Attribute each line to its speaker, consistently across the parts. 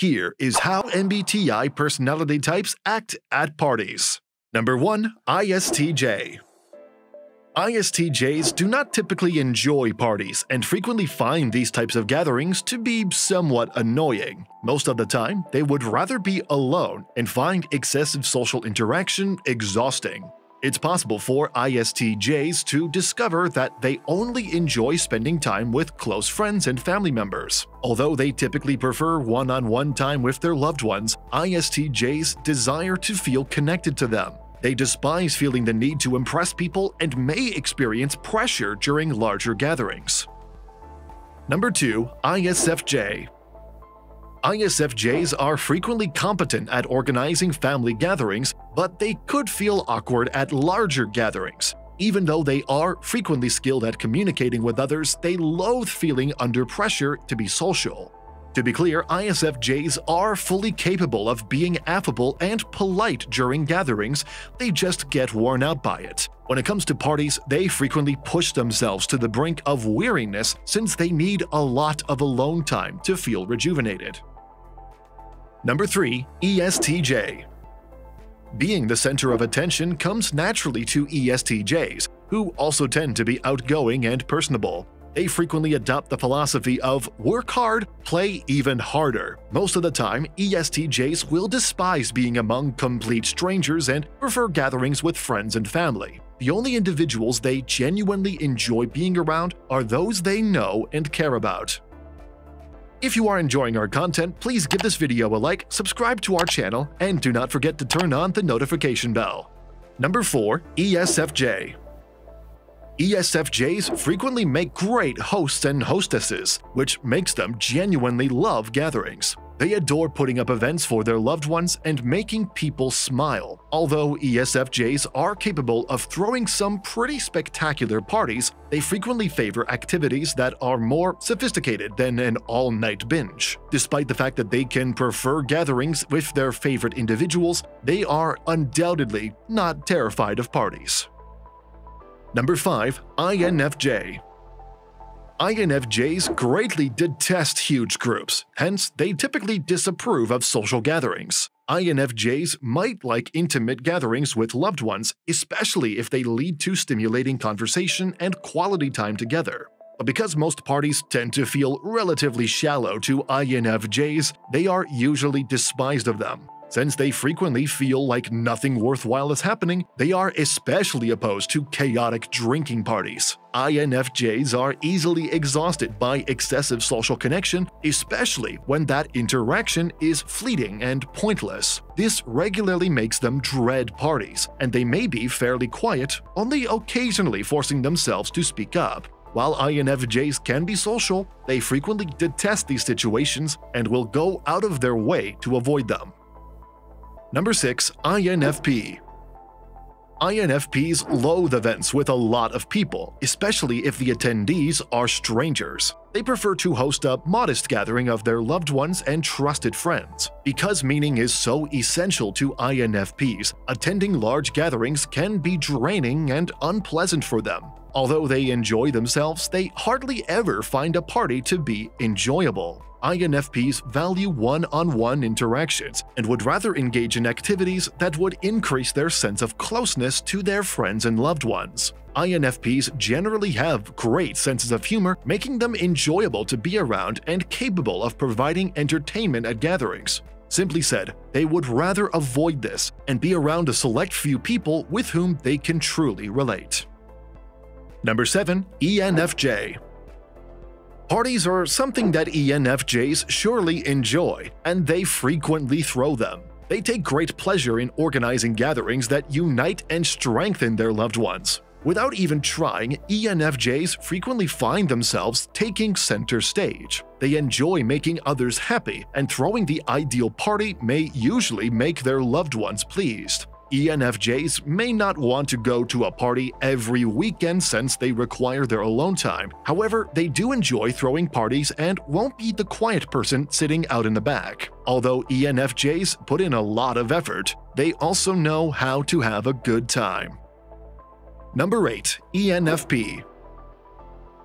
Speaker 1: Here is how MBTI personality types act at parties. Number 1. ISTJ. ISTJs do not typically enjoy parties and frequently find these types of gatherings to be somewhat annoying. Most of the time, they would rather be alone and find excessive social interaction exhausting. It's possible for ISTJs to discover that they only enjoy spending time with close friends and family members. Although they typically prefer one-on-one time with their loved ones, ISTJs desire to feel connected to them. They despise feeling the need to impress people and may experience pressure during larger gatherings. Number 2. ISFJ. ISFJs are frequently competent at organizing family gatherings, but they could feel awkward at larger gatherings. Even though they are frequently skilled at communicating with others, they loathe feeling under pressure to be social. To be clear, ISFJs are fully capable of being affable and polite during gatherings, they just get worn out by it. When it comes to parties, they frequently push themselves to the brink of weariness since they need a lot of alone time to feel rejuvenated. Number 3. ESTJ. Being the center of attention comes naturally to ESTJs, who also tend to be outgoing and personable. They frequently adopt the philosophy of work hard, play even harder. Most of the time, ESTJs will despise being among complete strangers and prefer gatherings with friends and family. The only individuals they genuinely enjoy being around are those they know and care about. If you are enjoying our content, please give this video a like, subscribe to our channel, and do not forget to turn on the notification bell. Number 4. ESFJ. ESFJs frequently make great hosts and hostesses, which makes them genuinely love gatherings. They adore putting up events for their loved ones and making people smile. Although ESFJs are capable of throwing some pretty spectacular parties, they frequently favor activities that are more sophisticated than an all-night binge. Despite the fact that they can prefer gatherings with their favorite individuals, they are undoubtedly not terrified of parties. Number 5. INFJ. INFJs greatly detest huge groups, hence they typically disapprove of social gatherings. INFJs might like intimate gatherings with loved ones, especially if they lead to stimulating conversation and quality time together. But because most parties tend to feel relatively shallow to INFJs, they are usually despised of them. Since they frequently feel like nothing worthwhile is happening, they are especially opposed to chaotic drinking parties. INFJs are easily exhausted by excessive social connection, especially when that interaction is fleeting and pointless. This regularly makes them dread parties, and they may be fairly quiet, only occasionally forcing themselves to speak up. While INFJs can be social, they frequently detest these situations and will go out of their way to avoid them. Number 6. INFP. INFPs loathe events with a lot of people, especially if the attendees are strangers. They prefer to host a modest gathering of their loved ones and trusted friends. Because meaning is so essential to INFPs, attending large gatherings can be draining and unpleasant for them. Although they enjoy themselves, they hardly ever find a party to be enjoyable. INFPs value one-on-one interactions and would rather engage in activities that would increase their sense of closeness to their friends and loved ones. INFPs generally have great senses of humor, making them enjoyable to be around and capable of providing entertainment at gatherings. Simply said, they would rather avoid this and be around a select few people with whom they can truly relate. Number 7. ENFJ. Parties are something that ENFJs surely enjoy, and they frequently throw them. They take great pleasure in organizing gatherings that unite and strengthen their loved ones. Without even trying, ENFJs frequently find themselves taking center stage. They enjoy making others happy, and throwing the ideal party may usually make their loved ones pleased. ENFJs may not want to go to a party every weekend since they require their alone time. However, they do enjoy throwing parties and won't be the quiet person sitting out in the back. Although ENFJs put in a lot of effort, they also know how to have a good time. Number 8. ENFP.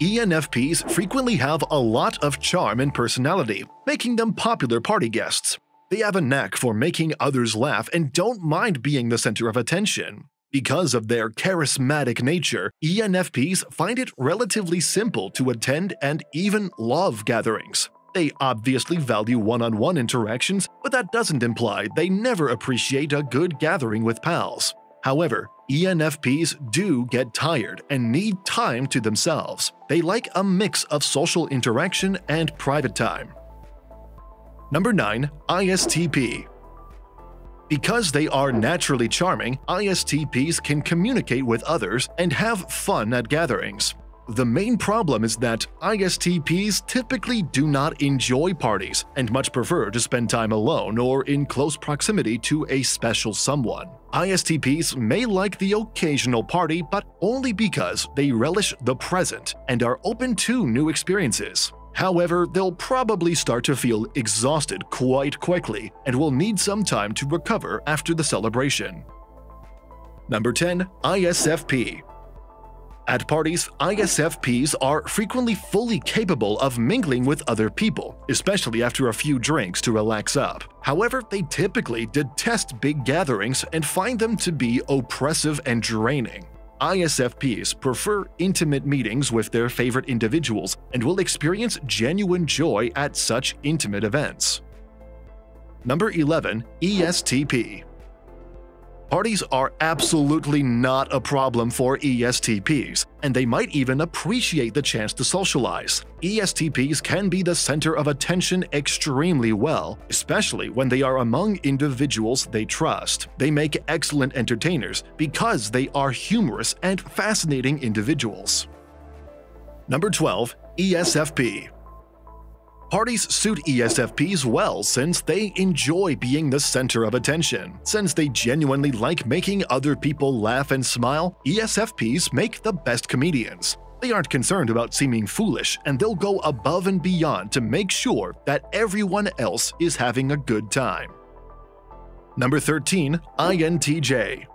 Speaker 1: ENFPs frequently have a lot of charm and personality, making them popular party guests. They have a knack for making others laugh and don't mind being the center of attention. Because of their charismatic nature, ENFPs find it relatively simple to attend and even love gatherings. They obviously value one-on-one interactions, but that doesn't imply they never appreciate a good gathering with pals. However, ENFPs do get tired and need time to themselves. They like a mix of social interaction and private time. Number 9. ISTP. Because they are naturally charming, ISTPs can communicate with others and have fun at gatherings. The main problem is that ISTPs typically do not enjoy parties and much prefer to spend time alone or in close proximity to a special someone. ISTPs may like the occasional party, but only because they relish the present and are open to new experiences. However, they'll probably start to feel exhausted quite quickly and will need some time to recover after the celebration. Number 10. ISFP. At parties, ISFPs are frequently fully capable of mingling with other people, especially after a few drinks to relax up. However, they typically detest big gatherings and find them to be oppressive and draining. ISFPs prefer intimate meetings with their favorite individuals and will experience genuine joy at such intimate events. Number 11. ESTP. Parties are absolutely not a problem for ESTPs, and they might even appreciate the chance to socialize. ESTPs can be the center of attention extremely well, especially when they are among individuals they trust. They make excellent entertainers because they are humorous and fascinating individuals. Number 12. ESFP. Parties suit ESFPs well since they enjoy being the center of attention. Since they genuinely like making other people laugh and smile, ESFPs make the best comedians. They aren't concerned about seeming foolish, and they'll go above and beyond to make sure that everyone else is having a good time. Number 13. INTJ.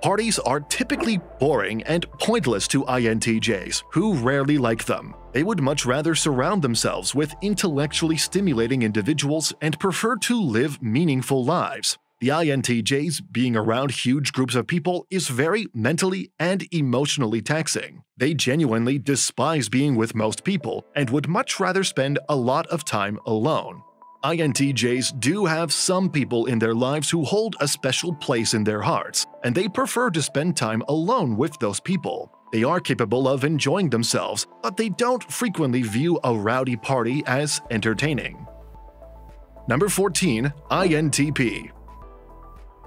Speaker 1: Parties are typically boring and pointless to INTJs, who rarely like them. They would much rather surround themselves with intellectually stimulating individuals and prefer to live meaningful lives. The INTJs being around huge groups of people is very mentally and emotionally taxing. They genuinely despise being with most people and would much rather spend a lot of time alone. INTJs do have some people in their lives who hold a special place in their hearts, and they prefer to spend time alone with those people. They are capable of enjoying themselves, but they don't frequently view a rowdy party as entertaining. Number 14. INTP.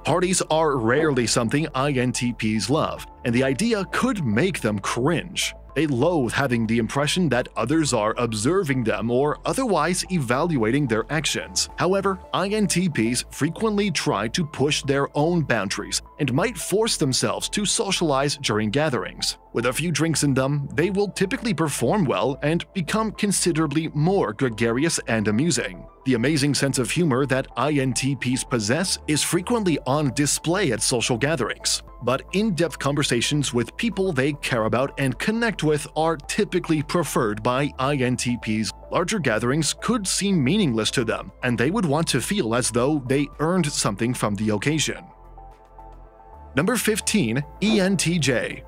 Speaker 1: Parties are rarely something INTPs love, and the idea could make them cringe. They loathe having the impression that others are observing them or otherwise evaluating their actions. However, INTPs frequently try to push their own boundaries and might force themselves to socialize during gatherings. With a few drinks in them, they will typically perform well and become considerably more gregarious and amusing. The amazing sense of humor that INTPs possess is frequently on display at social gatherings. But in-depth conversations with people they care about and connect with are typically preferred by INTPs. Larger gatherings could seem meaningless to them, and they would want to feel as though they earned something from the occasion. Number 15. ENTJ.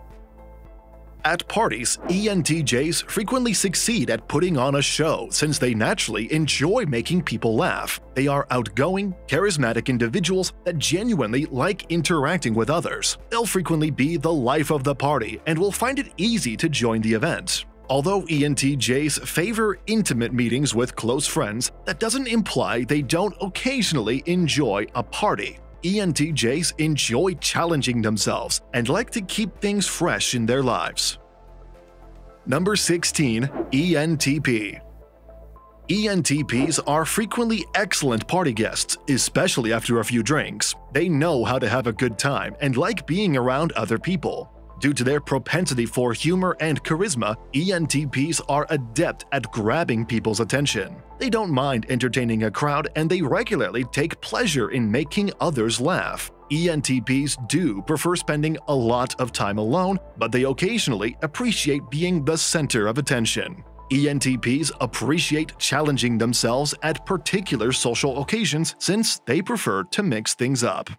Speaker 1: At parties, ENTJs frequently succeed at putting on a show since they naturally enjoy making people laugh. They are outgoing, charismatic individuals that genuinely like interacting with others. They'll frequently be the life of the party and will find it easy to join the event. Although ENTJs favor intimate meetings with close friends, that doesn't imply they don't occasionally enjoy a party. ENTJs enjoy challenging themselves and like to keep things fresh in their lives. Number 16. ENTP. ENTPs are frequently excellent party guests, especially after a few drinks. They know how to have a good time and like being around other people. Due to their propensity for humor and charisma, ENTPs are adept at grabbing people's attention. They don't mind entertaining a crowd, and they regularly take pleasure in making others laugh. ENTPs do prefer spending a lot of time alone, but they occasionally appreciate being the center of attention. ENTPs appreciate challenging themselves at particular social occasions since they prefer to mix things up.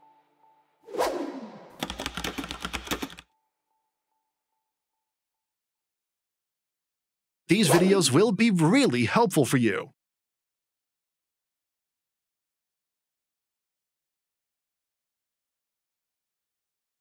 Speaker 1: These videos will be really helpful for you.